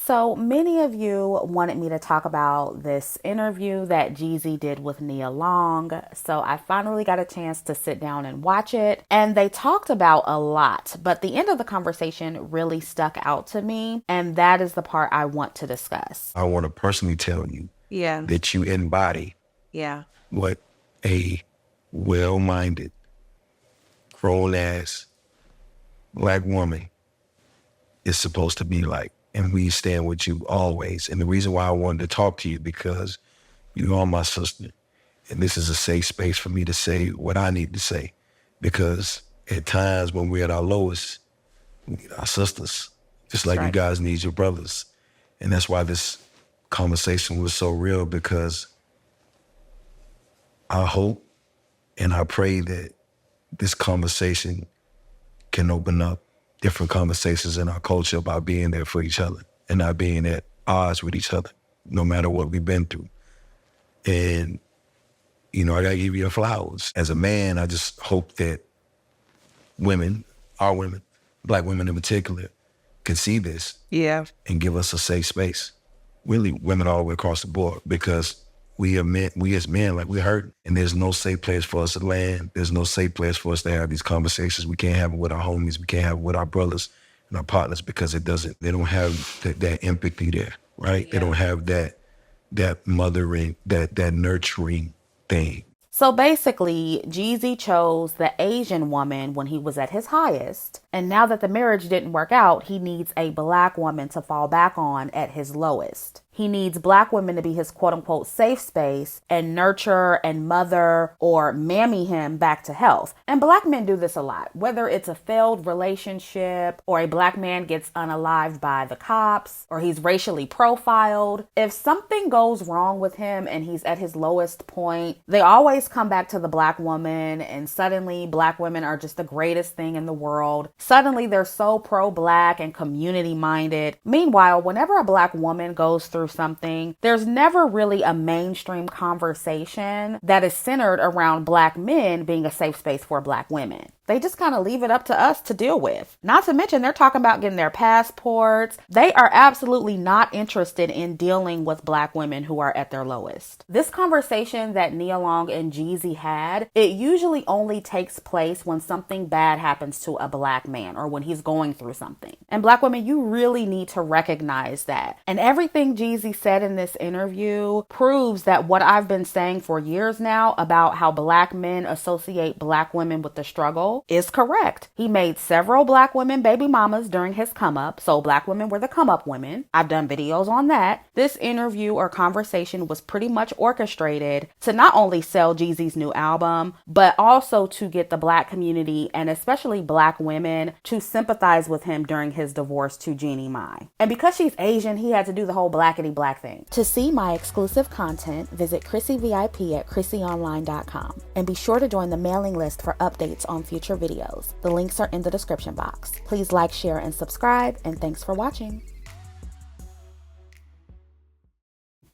So many of you wanted me to talk about this interview that Jeezy did with Nia Long. So I finally got a chance to sit down and watch it. And they talked about a lot, but the end of the conversation really stuck out to me. And that is the part I want to discuss. I want to personally tell you that you embody what a well-minded, grown-ass Black woman is supposed to be like. And we stand with you always. And the reason why I wanted to talk to you, because you are my sister. And this is a safe space for me to say what I need to say. Because at times when we're at our lowest, we need our sisters. Just like you guys need your brothers. And that's why this conversation was so real, because I hope and I pray that this conversation can open up different conversations in our culture about being there for each other and not being at odds with each other, no matter what we've been through. And, I gotta give you your flowers. As a man, I just hope that women, our women, Black women in particular, can see this and give us a safe space. Really, women all the way across the board, because we as men, like, we're hurting, and there's no safe place for us to land. There's no safe place for us to have these conversations. We can't have it with our homies. We can't have it with our brothers and our partners, because they don't have that empathy there, right? They don't have that mothering, that nurturing thing. So basically, Jeezy chose the Asian woman when he was at his highest. And now that the marriage didn't work out, he needs a Black woman to fall back on at his lowest. He needs Black women to be his quote unquote safe space and nurture and mother or mammy him back to health. And Black men do this a lot, whether it's a failed relationship or a Black man gets unalived by the cops or he's racially profiled. If something goes wrong with him and he's at his lowest point, they always come back to the Black woman, and suddenly Black women are just the greatest thing in the world. Suddenly they're so pro-Black and community minded. Meanwhile, whenever a Black woman goes through something, there's never really a mainstream conversation that is centered around Black men being a safe space for Black women. They just kind of leave it up to us to deal with. Not to mention, they're talking about getting their passports. They are absolutely not interested in dealing with Black women who are at their lowest. This conversation that Nia Long and Jeezy had, it usually only takes place when something bad happens to a Black man or when he's going through something. And Black women, you really need to recognize that. And everything Jeezy said in this interview proves that what I've been saying for years now about how Black men associate Black women with the struggle is correct. He made several Black women baby mamas during his come up, so Black women were the come up women. I've done videos on that. This interview or conversation was pretty much orchestrated to not only sell Jeezy's new album, but also to get the Black community and especially Black women to sympathize with him during his divorce to Jeannie Mai. And because she's Asian, he had to do the whole blackity black thing. To see my exclusive content, visit Chrissy VIP at ChrissyOnline.com and be sure to join the mailing list for updates on future videos. The links are in the description box. Please like, share, and subscribe, and thanks for watching.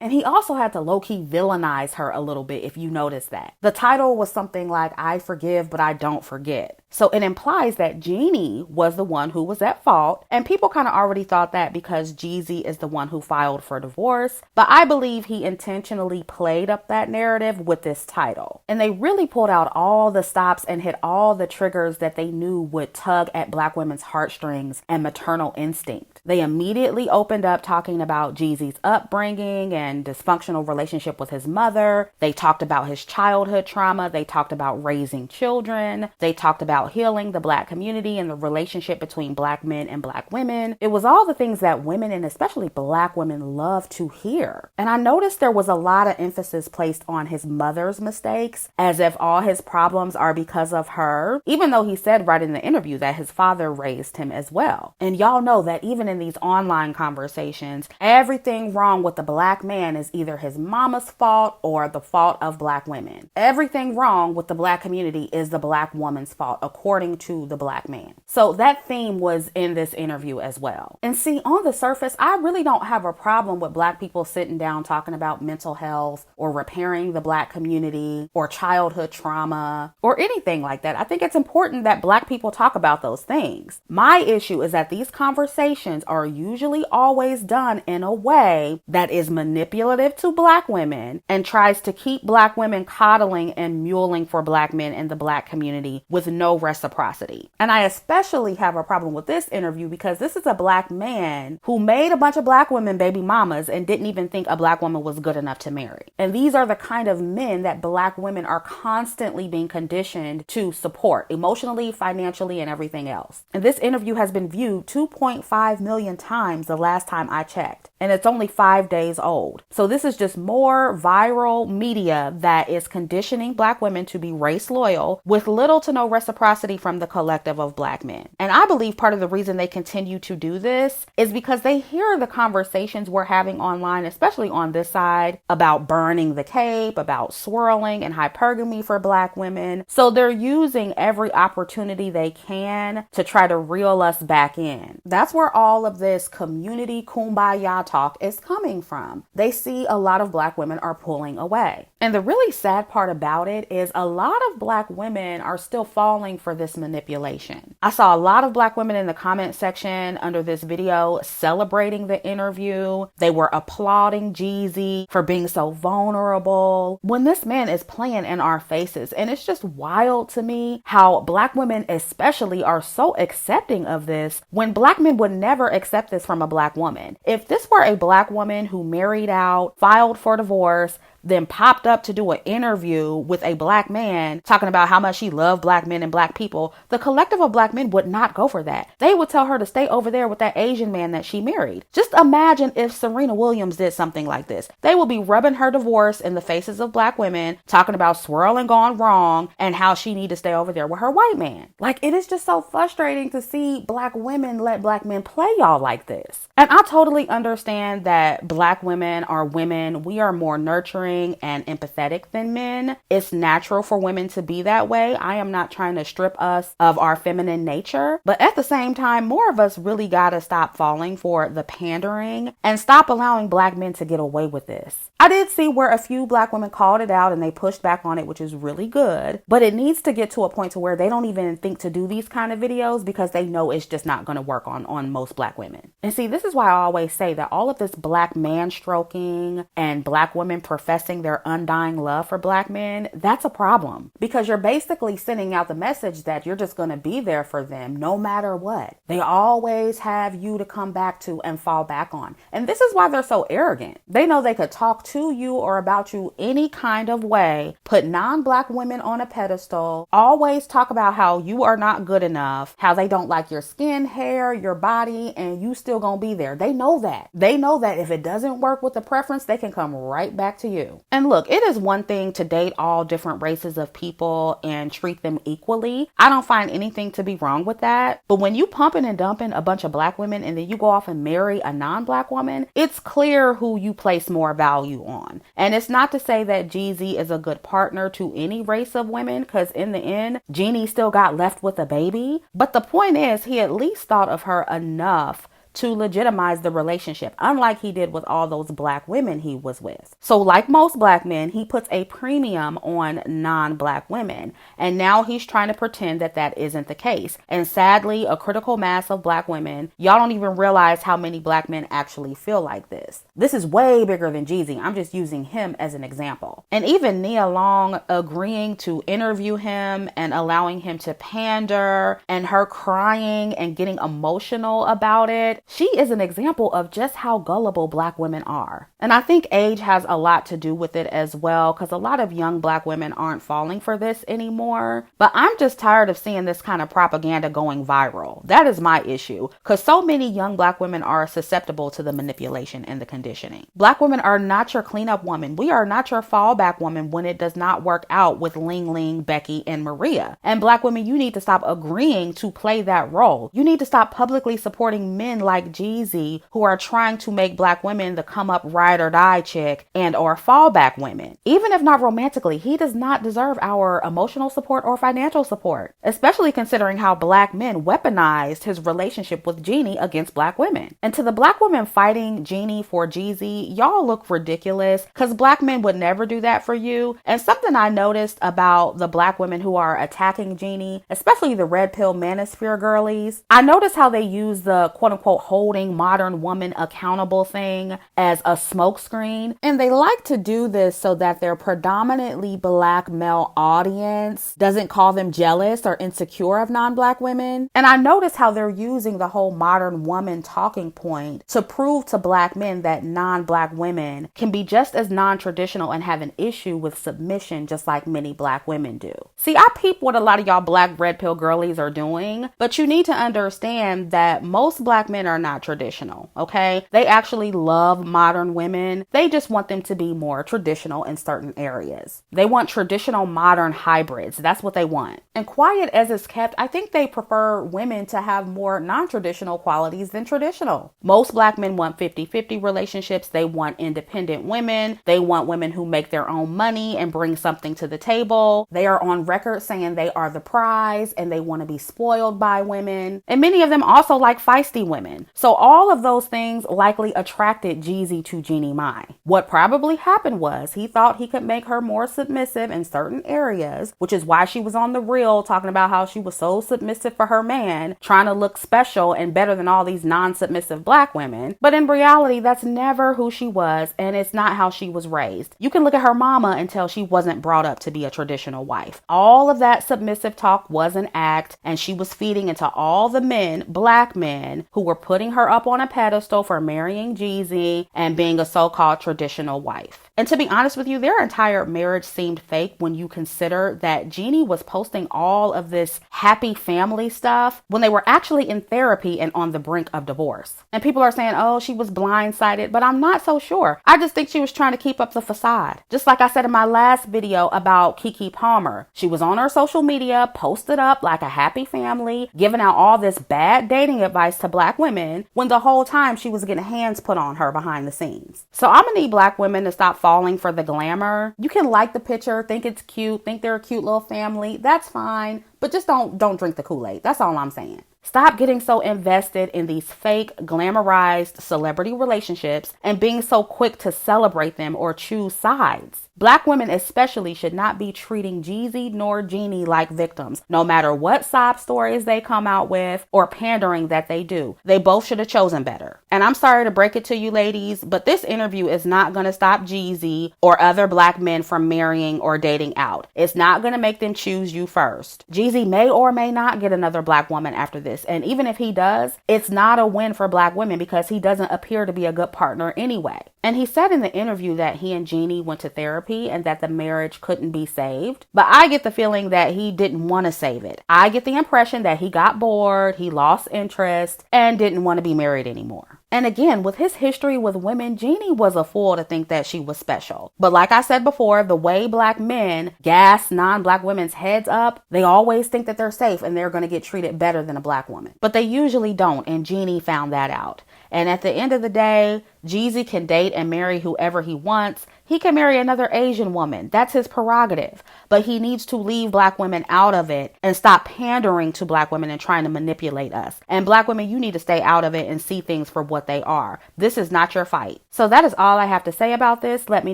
And he also had to low-key villainize her a little bit, if you notice that. The title was something like, I forgive, but I don't forget. So it implies that Jeannie was the one who was at fault. And people kind of already thought that because Jeezy is the one who filed for divorce. But I believe he intentionally played up that narrative with this title. And they really pulled out all the stops and hit all the triggers that they knew would tug at Black women's heartstrings and maternal instinct. They immediately opened up talking about Jeezy's upbringing and dysfunctional relationship with his mother. They talked about his childhood trauma. They talked about raising children. They talked about healing the Black community and the relationship between Black men and Black women. It was all the things that women, and especially Black women, love to hear. And I noticed there was a lot of emphasis placed on his mother's mistakes, as if all his problems are because of her, even though he said right in the interview that his father raised him as well. And y'all know that even in these online conversations, everything wrong with the Black man is either his mama's fault or the fault of Black women. Everything wrong with the Black community is the Black woman's fault, according to the black man. So that theme was in this interview as well. And see, on the surface, I really don't have a problem with black people sitting down talking about mental health or repairing the black community or childhood trauma or anything like that. I think it's important that black people talk about those things. My issue is that these conversations are usually always done in a way that is manipulative to black women and tries to keep black women coddling and muling for black men in the black community with no reciprocity. And I especially have a problem with this interview because this is a black man who made a bunch of black women baby mamas and didn't even think a black woman was good enough to marry. And these are the kind of men that black women are constantly being conditioned to support emotionally, financially, and everything else. And this interview has been viewed 2.5 million times the last time I checked. And it's only 5 days old. So this is just more viral media that is conditioning black women to be race loyal with little to no reciprocity from the collective of black men. And I believe part of the reason they continue to do this is because they hear the conversations we're having online, especially on this side, about burning the cape, about swirling and hypergamy for black women. So they're using every opportunity they can to try to reel us back in. That's where all of this community kumbaya talk is coming from. They see a lot of black women are pulling away. And the really sad part about it is a lot of black women are still falling for this manipulation. I saw a lot of black women in the comment section under this video celebrating the interview. They were applauding Jeezy for being so vulnerable when this man is playing in our faces. And it's just wild to me how black women especially are so accepting of this when black men would never accept this from a black woman. If this were a black woman who married out, filed for divorce, then popped up to do an interview with a black man talking about how much she loved black men and black people, the collective of black men would not go for that. They would tell her to stay over there with that Asian man that she married. Just imagine if Serena Williams did something like this. They would be rubbing her divorce in the faces of black women, talking about swirling gone wrong and how she need to stay over there with her white man. Like, it is just so frustrating to see black women let black men play y'all like this. And I totally understand that black women are women. We are more nurturing and empathetic than men. It's natural for women to be that way. I am not trying to strip us of our feminine nature, but at the same time, more of us really gotta stop falling for the pandering and stop allowing black men to get away with this. I did see where a few black women called it out and they pushed back on it, which is really good, but it needs to get to a point to where they don't even think to do these kind of videos because they know it's just not going to work on most black women. And see, this is why I always say that all of this black man stroking and black women professing their undying love for black men, that's a problem because you're basically sending out the message that you're just going to be there for them no matter what. They always have you to come back to and fall back on. And this is why they're so arrogant. They know they could talk to you or about you any kind of way, put non-black women on a pedestal, always talk about how you are not good enough, how they don't like your skin, hair, your body, and you still gonna be there. They know that. They know that if it doesn't work with the preference, they can come right back to you. And look, it is one thing to date all different races of people and treat them equally. I don't find anything to be wrong with that. But when you pumping and dumping a bunch of black women and then you go off and marry a non-black woman, it's clear who you place more value on. And it's not to say that Jeezy is a good partner to any race of women, because in the end, Jeannie still got left with a baby. But the point is, he at least thought of her enough to legitimize the relationship, unlike he did with all those black women he was with. So like most black men, he puts a premium on non-black women. And now he's trying to pretend that that isn't the case. And sadly, a critical mass of black women, y'all don't even realize how many black men actually feel like this. This is way bigger than Jeezy. I'm just using him as an example. And even Nia Long agreeing to interview him and allowing him to pander and her crying and getting emotional about it, she is an example of just how gullible black women are. And I think age has a lot to do with it as well, because a lot of young black women aren't falling for this anymore. But I'm just tired of seeing this kind of propaganda going viral. That is my issue, because so many young black women are susceptible to the manipulation and the conditioning. Black women are not your cleanup woman. We are not your fallback woman when it does not work out with Ling Ling, Becky, and Maria. And black women, you need to stop agreeing to play that role. You need to stop publicly supporting men like Jeezy who are trying to make black women the come up ride or die chick and or fallback women. Even if not romantically, he does not deserve our emotional support or financial support, especially considering how black men weaponized his relationship with Jeannie against black women. And to the black women fighting Jeannie for Jeezy, y'all look ridiculous because black men would never do that for you. And something I noticed about the black women who are attacking Jeannie, especially the red pill manosphere girlies, I noticed how they use the quote unquote holding modern woman accountable thing as a smokescreen. And they like to do this so that their predominantly black male audience doesn't call them jealous or insecure of non-black women. And I noticed how they're using the whole modern woman talking point to prove to black men that non-black women can be just as non-traditional and have an issue with submission just like many black women do. See, I peep what a lot of y'all black red pill girlies are doing, but you need to understand that most black men are not traditional, okay? They actually love modern women. They just want them to be more traditional in certain areas. They want traditional modern hybrids. That's what they want. And quiet as it's kept, I think they prefer women to have more non-traditional qualities than traditional. Most black men want 50-50 relationships. They want independent women. They want women who make their own money and bring something to the table. They are on record saying they are the prize and they want to be spoiled by women. And many of them also like feisty women. So all of those things likely attracted Jeezy to Jeannie Mai. What probably happened was he thought he could make her more submissive in certain areas, which is why she was on the reel talking about how she was so submissive for her man, trying to look special and better than all these non-submissive black women. But in reality, that's never who she was, and it's not how she was raised. You can look at her mama and tell she wasn't brought up to be a traditional wife. All of that submissive talk was an act, and she was feeding into all the men, black men, who were putting her up on a pedestal for marrying Jeezy and being a so-called traditional wife. And to be honest with you, their entire marriage seemed fake when you consider that Jeannie was posting all of this happy family stuff when they were actually in therapy and on the brink of divorce. And people are saying, oh, she was blindsided, but I'm not so sure. I just think she was trying to keep up the facade. Just like I said in my last video about Keke Palmer. She was on her social media, posted up like a happy family, giving out all this bad dating advice to black women when the whole time she was getting hands put on her behind the scenes. So I'm gonna need black women to stop falling for the glamour. You can like the picture, think it's cute, think they're a cute little family. That's fine, but just don't drink the Kool-Aid. That's all I'm saying. Stop getting so invested in these fake, glamorized celebrity relationships and being so quick to celebrate them or choose sides. Black women especially should not be treating Jeezy nor Jeannie like victims, no matter what sob stories they come out with or pandering that they do. They both should have chosen better. And I'm sorry to break it to you ladies, but this interview is not going to stop Jeezy or other black men from marrying or dating out. It's not going to make them choose you first. Jeezy may or may not get another black woman after this. And even if he does, it's not a win for black women because he doesn't appear to be a good partner anyway. And he said in the interview that he and Jeannie went to therapy and that the marriage couldn't be saved. But I get the feeling that he didn't want to save it. I get the impression that he got bored, he lost interest, and didn't want to be married anymore. And again, with his history with women, Jeannie was a fool to think that she was special. But like I said before, the way black men gas non-black women's heads up, they always think that they're safe and they're going to get treated better than a black woman. But they usually don't, and Jeannie found that out. And at the end of the day, Jeezy can date and marry whoever he wants. He can marry another Asian woman. That's his prerogative. But he needs to leave black women out of it and stop pandering to black women and trying to manipulate us. And black women, you need to stay out of it and see things for what they are. This is not your fight. So that is all I have to say about this. Let me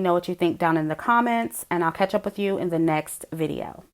know what you think down in the comments, and I'll catch up with you in the next video.